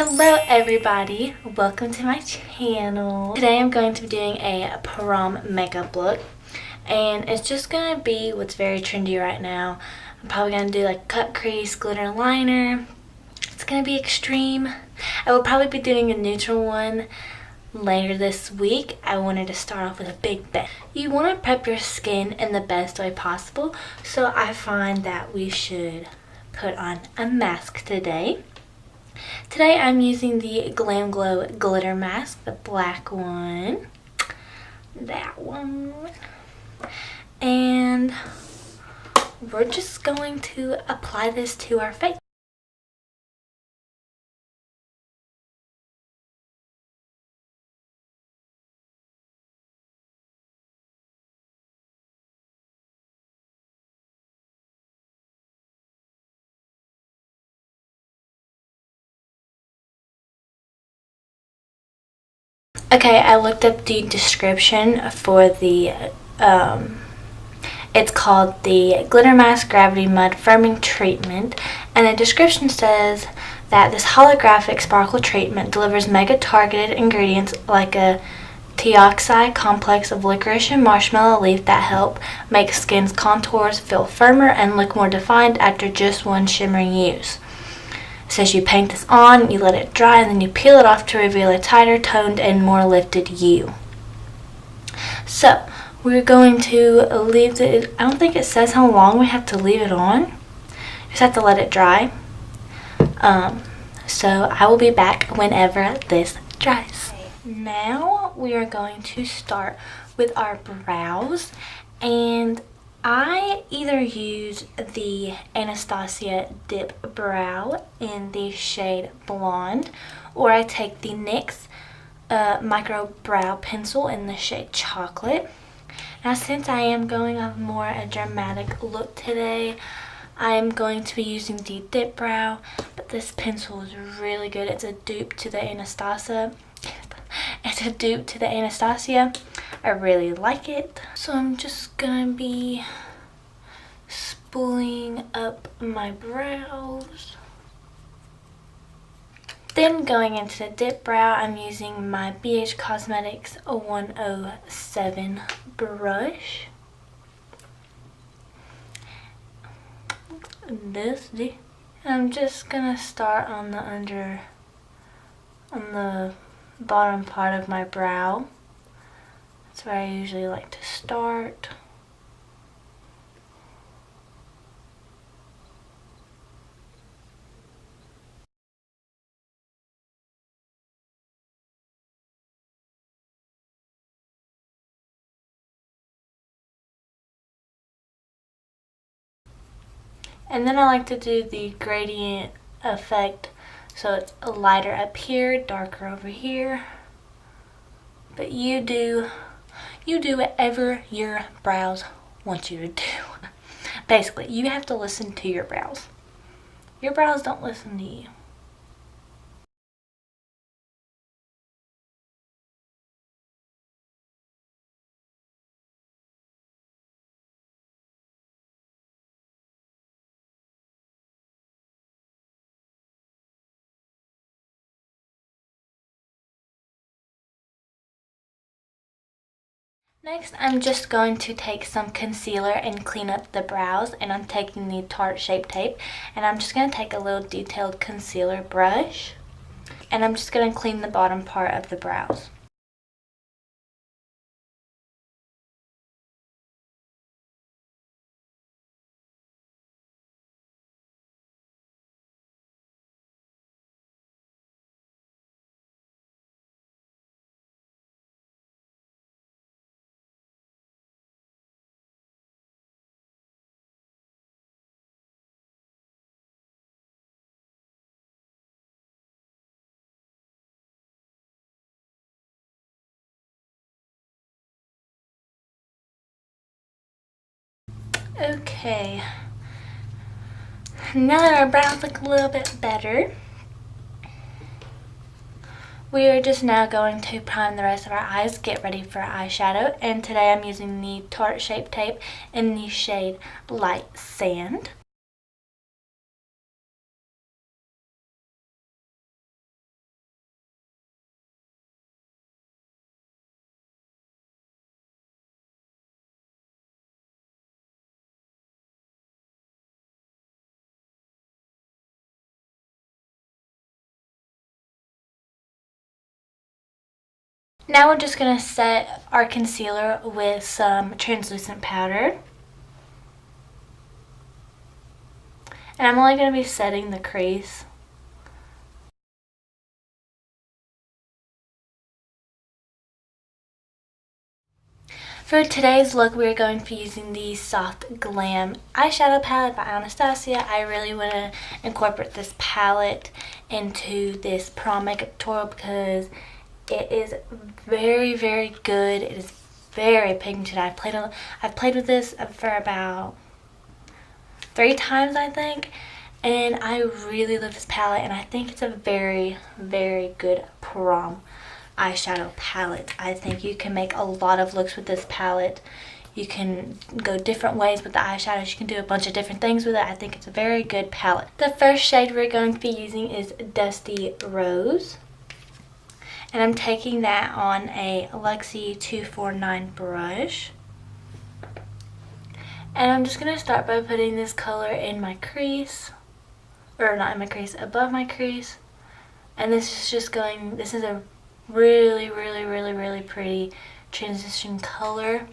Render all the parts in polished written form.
Hello everybody, welcome to my channel. Today I'm going to be doing a prom makeup look and it's just going to be what's very trendy right now. I'm probably going to do like cut crease, glitter liner. It's going to be extreme. I will probably be doing a neutral one later this week. I wanted to start off with a big bang. You want to prep your skin in the best way possible, so I find that we should put on a mask today. Today I'm using the Glam Glow glitter mask, the black one, that one, and we're just going to apply this to our face. Okay, I looked up the description for the, it's called the Glitter Mask Gravity Mud Firming Treatment, and the description says that this holographic sparkle treatment delivers mega targeted ingredients like a teoxide complex of licorice and marshmallow leaf that help make skin's contours feel firmer and look more defined after just one shimmering use. It says you paint this on, you let it dry, and then you peel it off to reveal a tighter, toned, and more lifted you. So, we're going to leave it, I don't think it says how long we have to leave it on. You just have to let it dry. So, I will be back whenever this dries. Now, we are going to start with our brows, and I either use the Anastasia Dip Brow in the shade Blonde, or I take the NYX Micro Brow Pencil in the shade Chocolate. Now, since I am going a dramatic look today, I am going to be using the Dip Brow, but this pencil is really good. It's a dupe to the Anastasia. I really like it. So I'm just gonna be spooling up my brows. Then going into the dip brow, I'm using my BH Cosmetics 107 brush. I'm just gonna start on the bottom part of my brow. That's where I usually like to start. And then I like to do the gradient effect, so it's lighter up here, darker over here. But you do whatever your brows want you to do. Basically, you have to listen to your brows. Your brows don't listen to you. Next, I'm just going to take some concealer and clean up the brows, and I'm taking the Tarte Shape Tape, and I'm just going to take a little detailed concealer brush, and I'm just going to clean the bottom part of the brows. Okay, now that our brows look a little bit better, we are just now going to prime the rest of our eyes, get ready for eyeshadow, and today I'm using the Tarte Shape Tape in the shade Light Sand. Now we're just going to set our concealer with some translucent powder. And I'm only going to be setting the crease. For today's look, we're going to be using the Soft Glam eyeshadow palette by Anastasia. I really want to incorporate this palette into this prom makeup tutorial because it is very, very good. It is very pigmented. I've played with this for about 3 times, I think, and I really love this palette, and I think it's a very, very good prom eyeshadow palette. I think you can make a lot of looks with this palette. You can go different ways with the eyeshadows. You can do a bunch of different things with it. I think it's a very good palette. The first shade we're going to be using is Dusty Rose. And I'm taking that on a Luxie 249 brush. And I'm just going to start by putting this color in my crease. Or not in my crease, above my crease. And this is a really, really, really, really pretty transition color.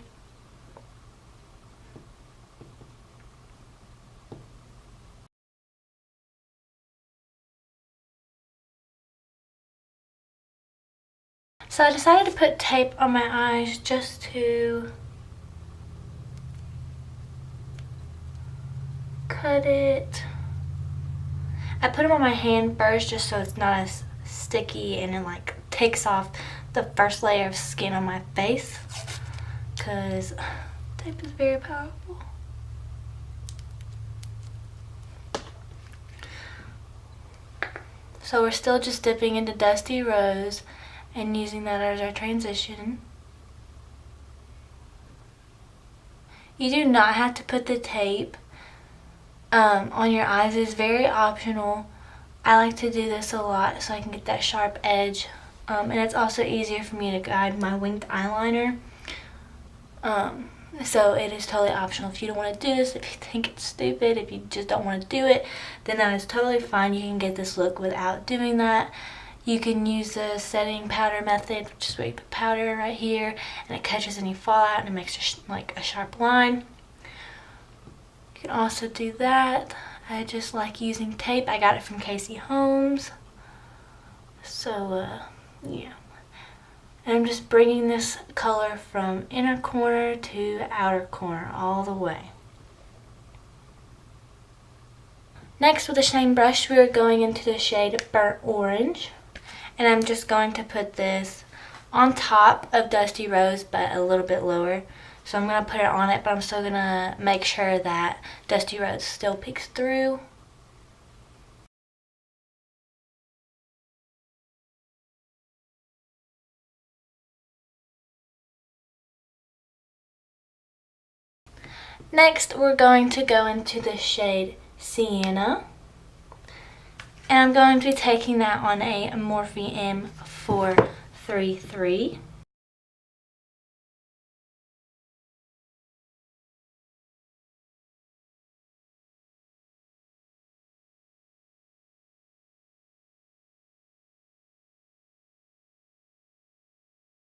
So I decided to put tape on my eyes just to cut it. I put them on my hand first just so it's not as sticky and it like takes off the first layer of skin on my face because tape is very powerful. So we're still just dipping into Dusty Rose and using that as our transition. You do not have to put the tape on your eyes. It's very optional. I like to do this a lot so I can get that sharp edge. And it's also easier for me to guide my winged eyeliner. So it is totally optional. If you don't want to do this, if you think it's stupid, if you just don't want to do it, then that is totally fine. You can get this look without doing that. You can use the setting powder method, which is where you put powder right here and it catches any fallout and it makes like a sharp line. You can also do that. I just like using tape. I got it from Casey Holmes. So yeah. And I'm just bringing this color from inner corner to outer corner all the way. Next, with a shine brush, we're going into the shade Burnt Orange. And I'm just going to put this on top of Dusty Rose, but a little bit lower. So I'm going to put it on it, but I'm still going to make sure that Dusty Rose still peeks through. Next, we're going to go into the shade Sienna. And I'm going to be taking that on a Morphe M433.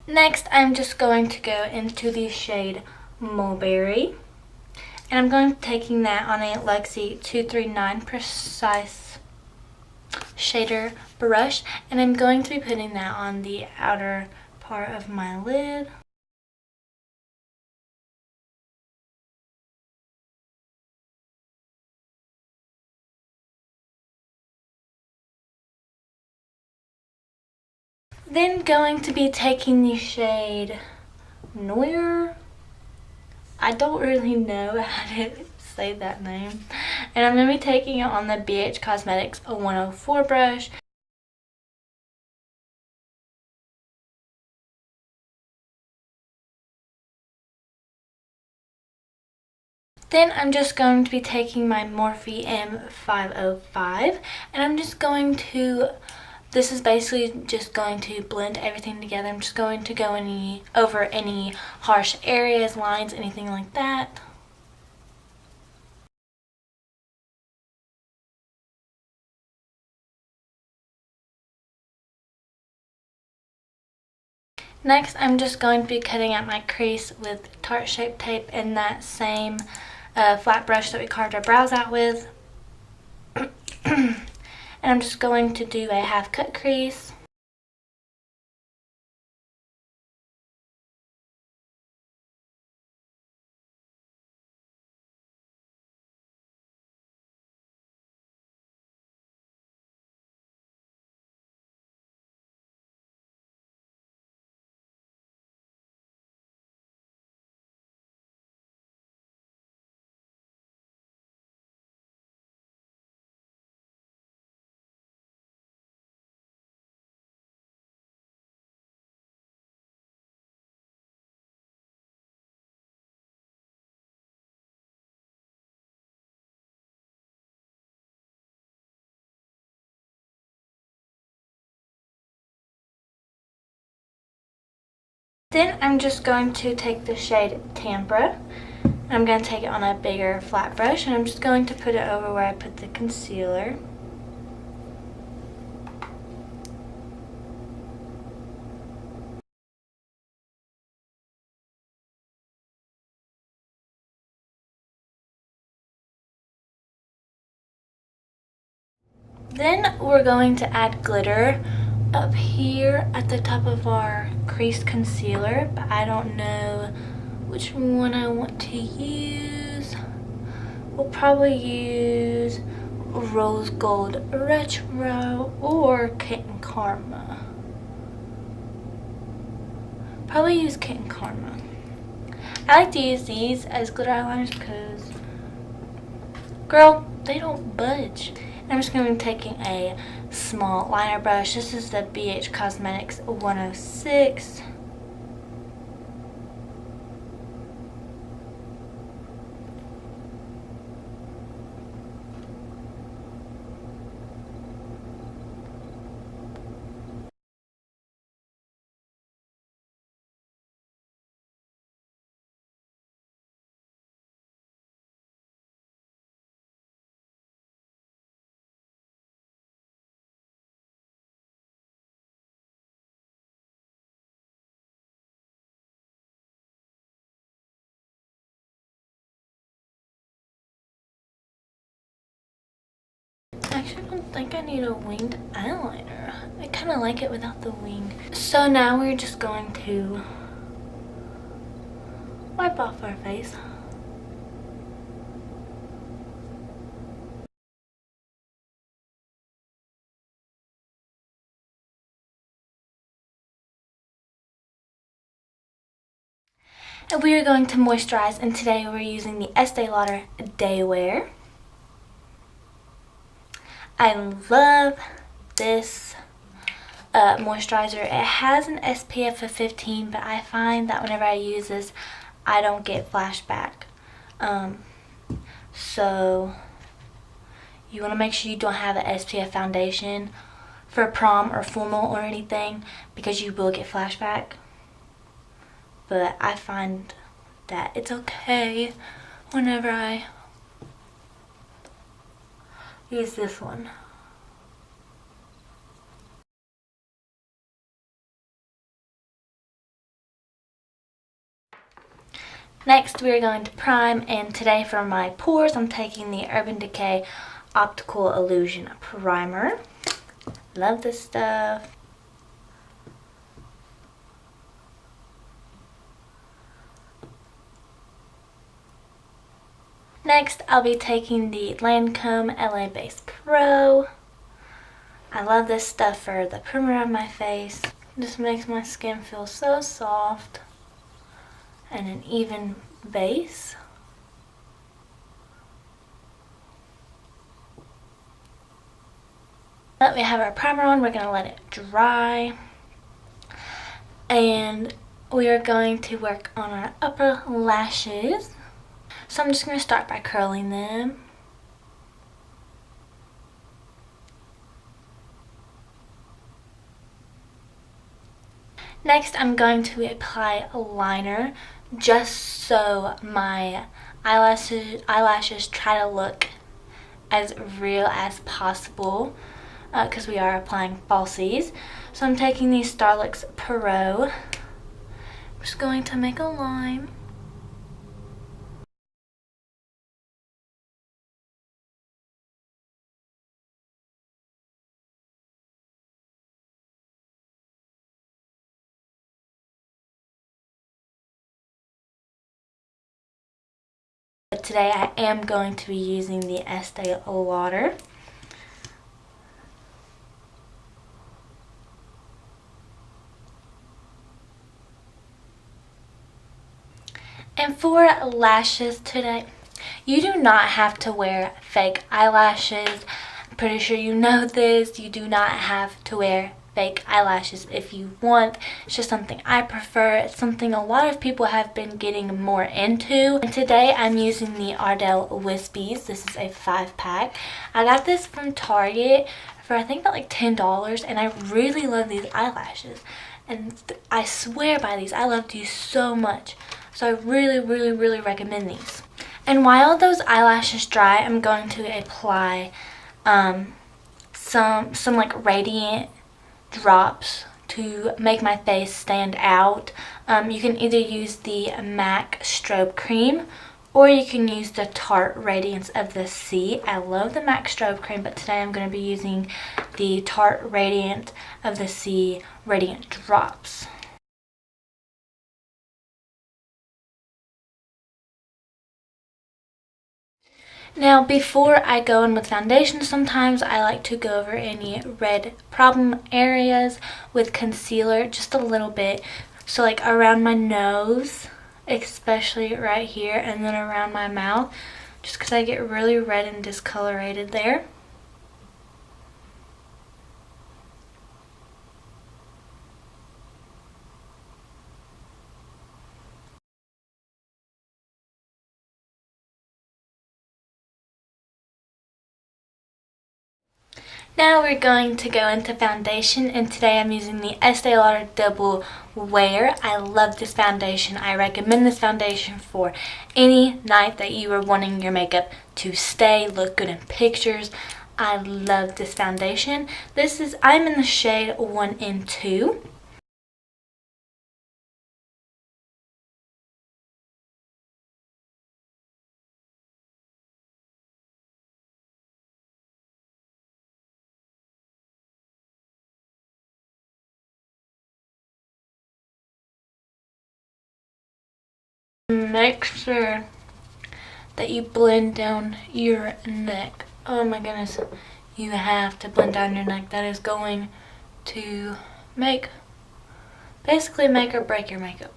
Next, I'm just going to go into the shade Mulberry. And I'm going to be taking that on a Luxie 239 Precise shader brush. And I'm going to be putting that on the outer part of my lid. Then going to be taking the shade Noir. I don't really know how to say that name. And I'm going to be taking it on the BH Cosmetics 104 brush. Then I'm just going to be taking my Morphe M505 and I'm just going to, this is basically just going to blend everything together. I'm just going to go over any harsh areas, lines, anything like that. Next, I'm just going to be cutting out my crease with tart shape tape and that same flat brush that we carved our brows out with. And I'm just going to do a half cut crease. Then I'm just going to take the shade Tempera. I'm going to take it on a bigger flat brush and I'm just going to put it over where I put the concealer. Then we're going to add glitter up here at the top of our creased concealer, but I don't know which one I want to use. We'll probably use Rose Gold Retro or Kitten Karma. Probably use Kitten Karma. I like to use these as glitter eyeliners because, girl, they don't budge. And I'm just going to be taking a small liner brush. This is the BH Cosmetics 106. I actually don't think I need a winged eyeliner. I kind of like it without the wing. So now we're just going to wipe off our face. And we are going to moisturize, and today we're using the Estee Lauder Day Wear. I love this moisturizer. It has an SPF of 15, but I find that whenever I use this, I don't get flashback. So you want to make sure you don't have an SPF foundation for prom or formal or anything, because you will get flashback. But I find that it's okay whenever I use this one. Next, we're going to prime, and today for my pores, I'm taking the Urban Decay Optical Illusion Primer. Love this stuff. Next, I'll be taking the Lancome LA Base Pro. I love this stuff for the perimeter of my face. It just makes my skin feel so soft and an even base. Now that we have our primer on, we're going to let it dry. And we are going to work on our upper lashes. So I'm just going to start by curling them. Next, I'm going to apply a liner just so my eyelashes try to look as real as possible, because we are applying falsies. So I'm taking the Starlux Pro just going to make a line. But today I am going to be using the Estee Lauder. And for lashes today, you do not have to wear fake eyelashes. I'm pretty sure you know this. You do not have to wear fake eyelashes if you want. It's just something I prefer. It's something a lot of people have been getting more into. And today I'm using the Ardell Wispies. This is a 5-pack. I got this from Target for I think about like $10, and I really love these eyelashes. And I swear by these. I love these so much. So I really recommend these. And while those eyelashes dry, I'm going to apply some like radiant drops to make my face stand out. You can either use the MAC Strobe Cream, or you can use the Tarte Radiance of the Sea. I love the MAC Strobe Cream, but today I'm going to be using the Tarte Radiant of the Sea Radiant Drops. Now, before I go in with foundation, sometimes I like to go over any red problem areas with concealer just a little bit. So like around my nose, especially right here, and then around my mouth, just because I get really red and discolorated there. Now we're going to go into foundation, and today I'm using the Estee Lauder Double Wear. I love this foundation. I recommend this foundation for any night that you are wanting your makeup to stay, look good in pictures. I love this foundation. I'm in the shade 1 and 2. Make sure that you blend down your neck. Oh my goodness, you have to blend down your neck. That is going to basically make or break your makeup.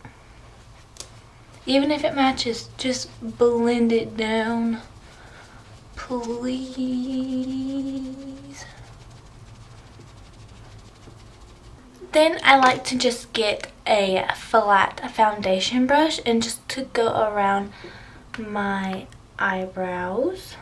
Even if it matches, just blend it down, please. Then I like to just get a flat foundation brush and just to go around my eyebrows.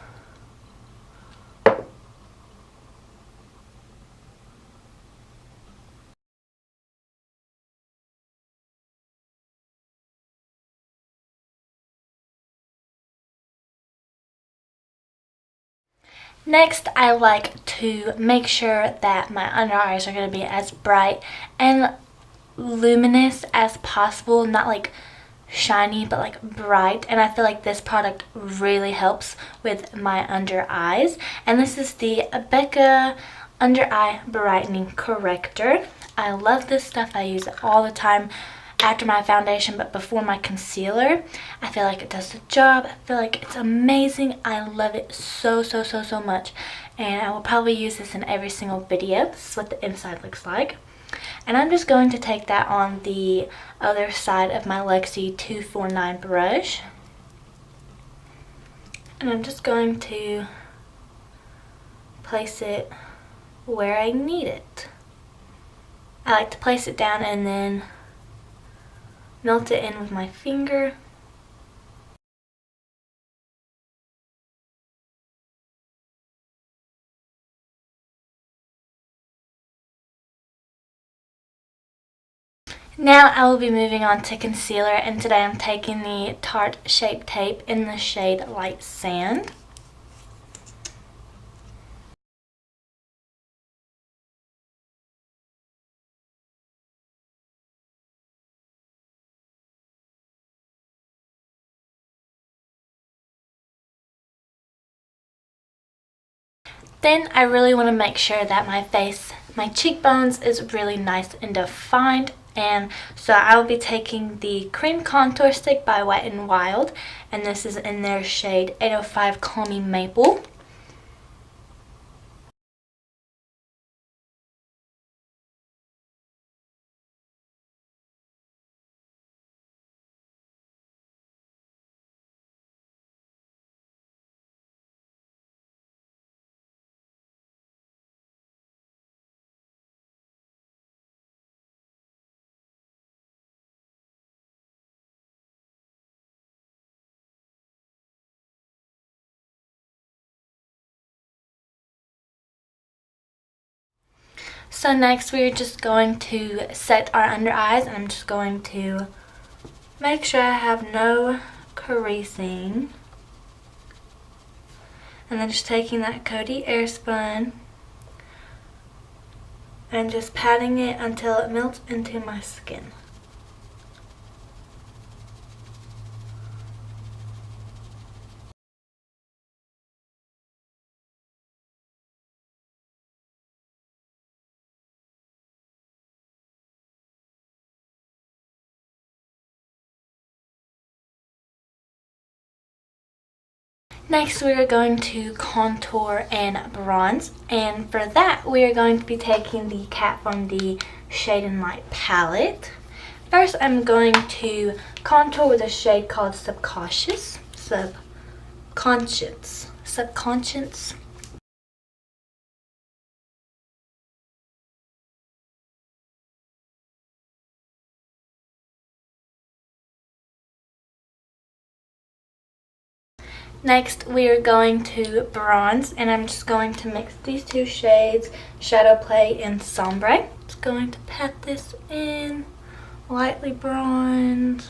Next, I like to make sure that my under eyes are going to be as bright and luminous as possible, not like shiny but like bright, and I feel like this product really helps with my under eyes. And this is the Becca Under Eye Brightening Corrector. I love this stuff. I use it all the time after my foundation but before my concealer. I feel like it does the job. I feel like it's amazing. I love it so much, and I will probably use this in every single video. This is what the inside looks like. And I'm just going to take that on the other side of my Lexi 249 brush. And I'm just going to place it where I need it. I like to place it down and then melt it in with my finger. Now I will be moving on to concealer, and today I'm taking the Tarte Shape Tape in the shade Light Sand. Then I really want to make sure that my cheekbones is really nice and defined. And so I will be taking the Cream Contour Stick by Wet n Wild. And this is in their shade 805 Calming Maple. So next we're just going to set our under eyes, and I'm just going to make sure I have no creasing. And then just taking that Coty Airspun and just patting it until it melts into my skin. Next we are going to contour and bronze, and for that we are going to be taking the Kat Von D Shade and Light palette. First I'm going to contour with a shade called Subconscious. Next we are going to bronze, and I'm just going to mix these two shades, Shadow Play and Sombre. Just going to pat this in, lightly bronze.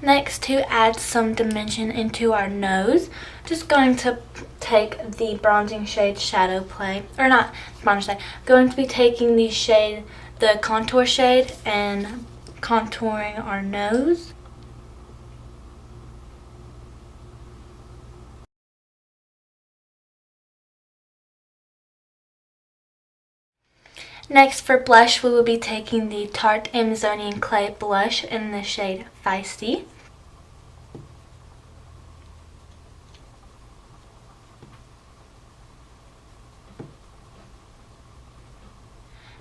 Next, to add some dimension into our nose, just going to take the bronzing shade Shadow Play, or not bronzing shade, going to be taking the contour shade, and contouring our nose. Next, for blush, we will be taking the Tarte Amazonian Clay blush in the shade Feisty.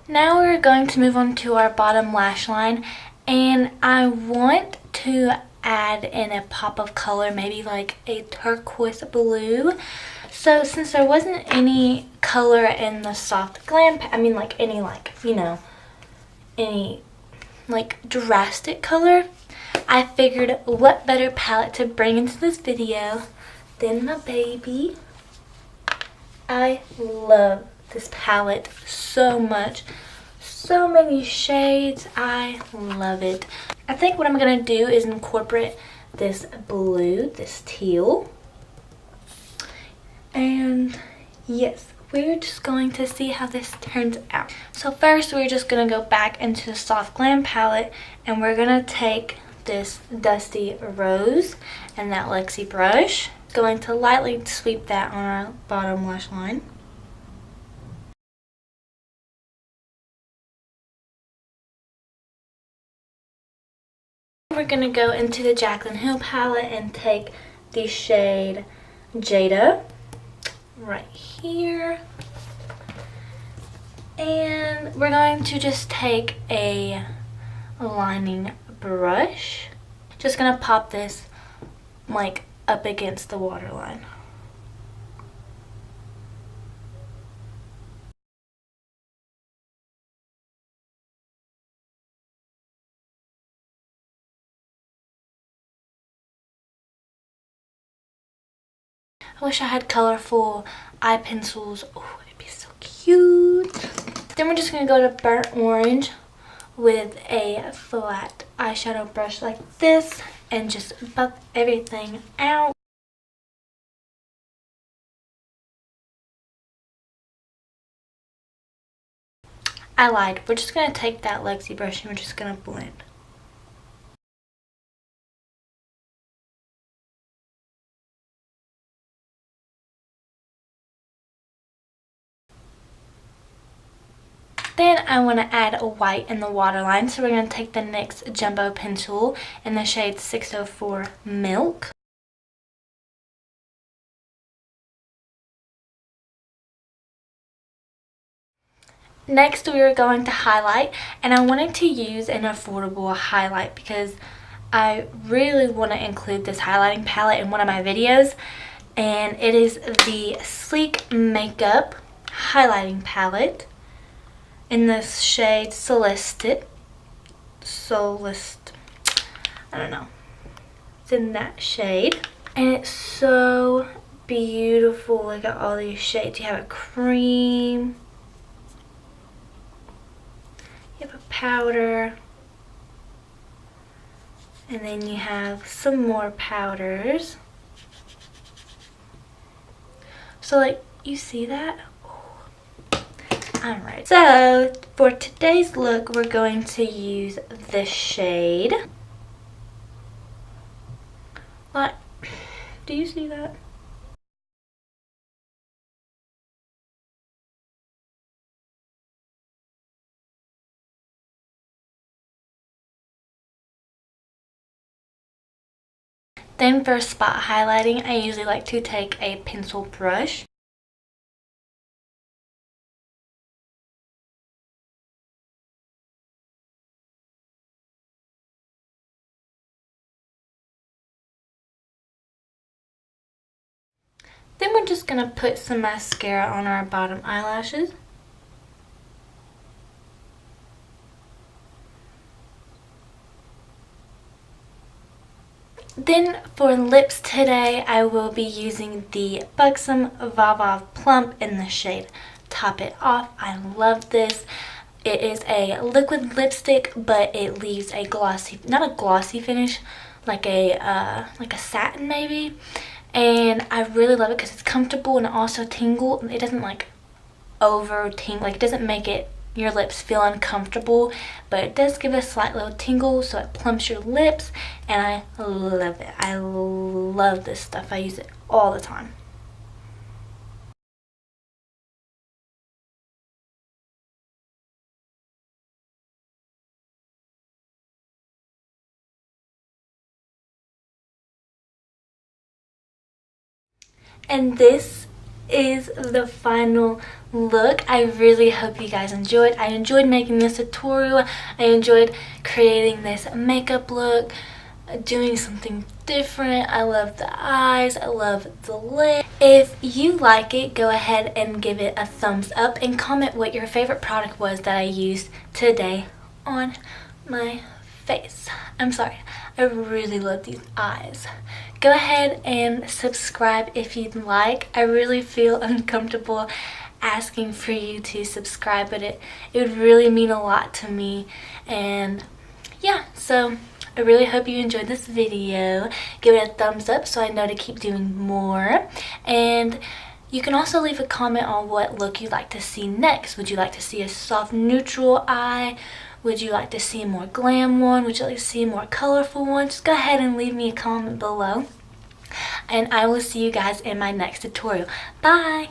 Now we're going to move on to our bottom lash line, and I want to add in a pop of color, maybe like a turquoise blue. So since there wasn't any color in the soft glam, any drastic color, I figured what better palette to bring into this video than my baby. I love this palette so much. So many shades. I love it. I think what I'm going to do is incorporate this blue, this teal. And yes, we're just going to see how this turns out. So first we're just going to go back into the Soft Glam palette, and we're going to take this Dusty Rose and that Lexi brush. Going to lightly sweep that on our bottom lash line. We're going to go into the Jaclyn Hill palette and take the shade Jada right here. And we're going to just take a lining brush. Just going to pop this like up against the waterline. I wish I had colorful eye pencils. Oh, it'd be so cute. Then we're just going to go to burnt orange with a flat eyeshadow brush like this and just buff everything out. I lied. We're just going to take that Lexi brush and we're just going to blend. Then I want to add a white in the waterline, so we're going to take the NYX Jumbo Pen Tool in the shade 604 Milk. Next we are going to highlight, and I wanted to use an affordable highlight because I really want to include this highlighting palette in one of my videos, and it is the Sleek Makeup highlighting palette in this shade Celeste. I don't know. It's in that shade. And it's so beautiful. Look at all these shades. You have a cream. You have a powder. And then you have some more powders. So like, you see that? Alright, so for today's look, we're going to use this shade. Like, do you see that? Then for spot highlighting, I usually like to take a pencil brush. Then we're just going to put some mascara on our bottom eyelashes. Then for lips today, I will be using the Buxom Vava Plump in the shade Top It Off. I love this. It is a liquid lipstick, but it leaves a glossy, not a glossy finish, like a satin maybe. And I really love it because it's comfortable and also tingle. It doesn't like over tingle, like it doesn't make your lips feel uncomfortable, but it does give a slight little tingle, so it plumps your lips, and I love it. I love this stuff. I use it all the time. And this is the final look. I really hope you guys enjoyed. I enjoyed making this tutorial. I enjoyed creating this makeup look, doing something different. I love the eyes. I love the lip. If you like it, go ahead and give it a thumbs up and comment what your favorite product was that I used today on my face. I'm sorry. I really love these eyes. Go ahead and subscribe if you'd like. I really feel uncomfortable asking for you to subscribe, but it would really mean a lot to me. And yeah, so I really hope you enjoyed this video. Give it a thumbs up so I know to keep doing more. And you can also leave a comment on what look you'd like to see next. Would you like to see a soft neutral eye? Would you like to see a more glam one? Would you like to see a more colorful one? Just go ahead and leave me a comment below. And I will see you guys in my next tutorial. Bye!